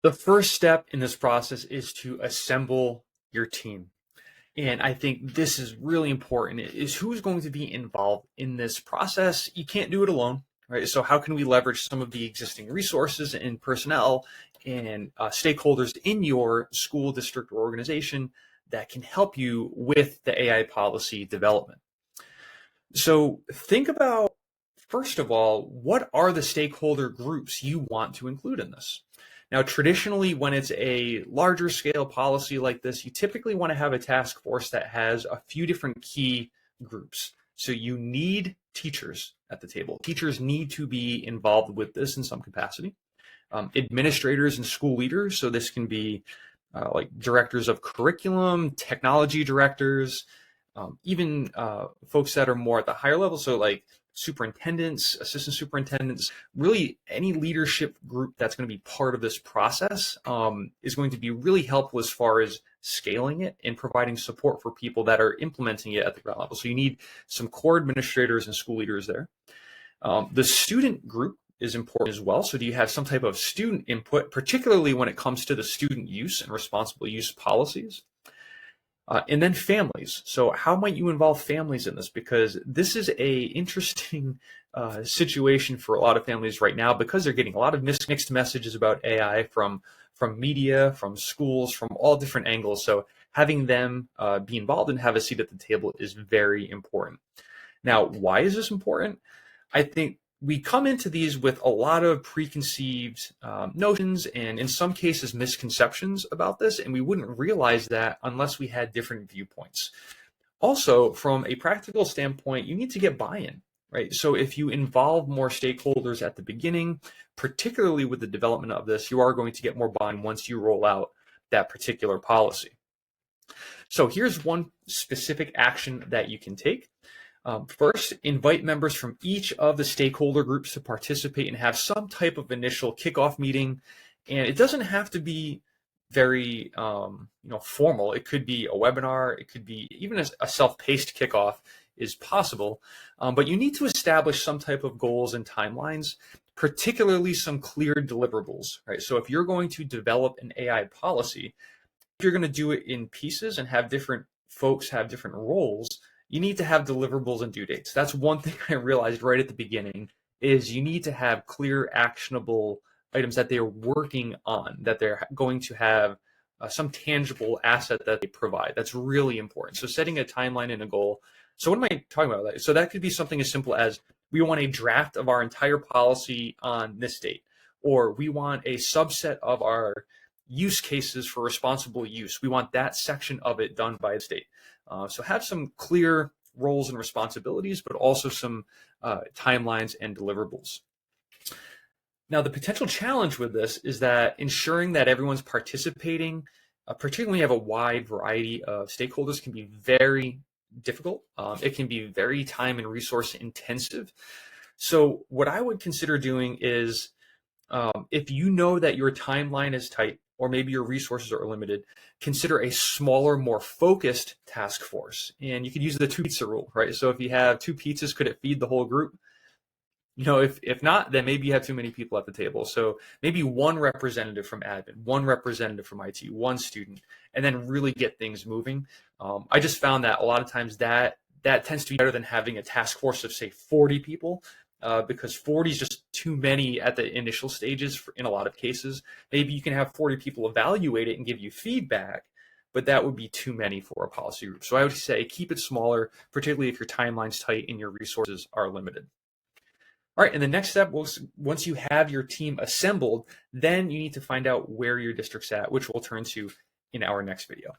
The first step in this process is to assemble your team. And I think this is really important, is who's going to be involved in this process. You can't do it alone, right? So how can we leverage some of the existing resources and personnel and stakeholders in your school, district, or organization that can help you with the AI policy development? So think about, first of all, what are the stakeholder groups you want to include in this? Now, traditionally, when it's a larger scale policy like this, you typically want to have a task force that has a few different key groups. So you need teachers at the table. Teachers need to be involved with this in some capacity. Administrators and school leaders. So this can be like directors of curriculum, technology directors, even folks that are more at the higher level. So like superintendents, assistant superintendents, really any leadership group that's going to be part of this process is going to be really helpful as far as scaling it and providing support for people that are implementing it at the ground level. So you need some core administrators and school leaders there. The student group is important as well. So do you have some type of student input, particularly when it comes to the student use and responsible use policies? And then families. So how might you involve families in this? Because this is a interesting situation for a lot of families right now, because they're getting a lot of mixed messages about AI from media, from schools, from all different angles. So having them be involved and have a seat at the table is very important. Now, why is this important? I think we come into these with a lot of preconceived notions and in some cases misconceptions about this, and we wouldn't realize that unless we had different viewpoints. Also, from a practical standpoint, you need to get buy-in, right? So if you involve more stakeholders at the beginning, particularly with the development of this, you are going to get more buy-in once you roll out that particular policy. So here's one specific action that you can take. First, invite members from each of the stakeholder groups to participate and have some type of initial kickoff meeting. And it doesn't have to be very formal. It could be a webinar. It could be even a self-paced kickoff is possible. But you need to establish some type of goals and timelines, particularly some clear deliverables, right? So if you're going to develop an AI policy, if you're going to do it in pieces and have different folks have different roles, you need to have deliverables and due dates. That's one thing I realized right at the beginning, is you need to have clear, actionable items that they're working on, that they're going to have some tangible asset that they provide. That's really important. So setting a timeline and a goal. So what am I talking about? So that could be something as simple as, we want a draft of our entire policy on this date, or we want a subset of our use cases for responsible use. We want that section of it done by this date. So have some clear roles and responsibilities, but also some timelines and deliverables. Now, the potential challenge with this is that ensuring that everyone's participating, particularly when you have a wide variety of stakeholders, can be very difficult. It can be very time and resource intensive. So what I would consider doing is, if you know that your timeline is tight, or maybe your resources are limited, consider a smaller, more focused task force. And you could use the 2 pizza rule, right? So if you have 2 pizzas, could it feed the whole group? If not, then maybe you have too many people at the table. So maybe 1 representative from admin, 1 representative from IT, 1 student, and then really get things moving. I just found that a lot of times that tends to be better than having a task force of, say, 40 people. Because 40 is just too many at the initial stages in a lot of cases. Maybe you can have 40 people evaluate it and give you feedback, but that would be too many for a policy group. So I would say keep it smaller, particularly if your timeline's tight and your resources are limited. All right, and the next step was, once you have your team assembled, then you need to find out where your district's at, which we'll turn to in our next video.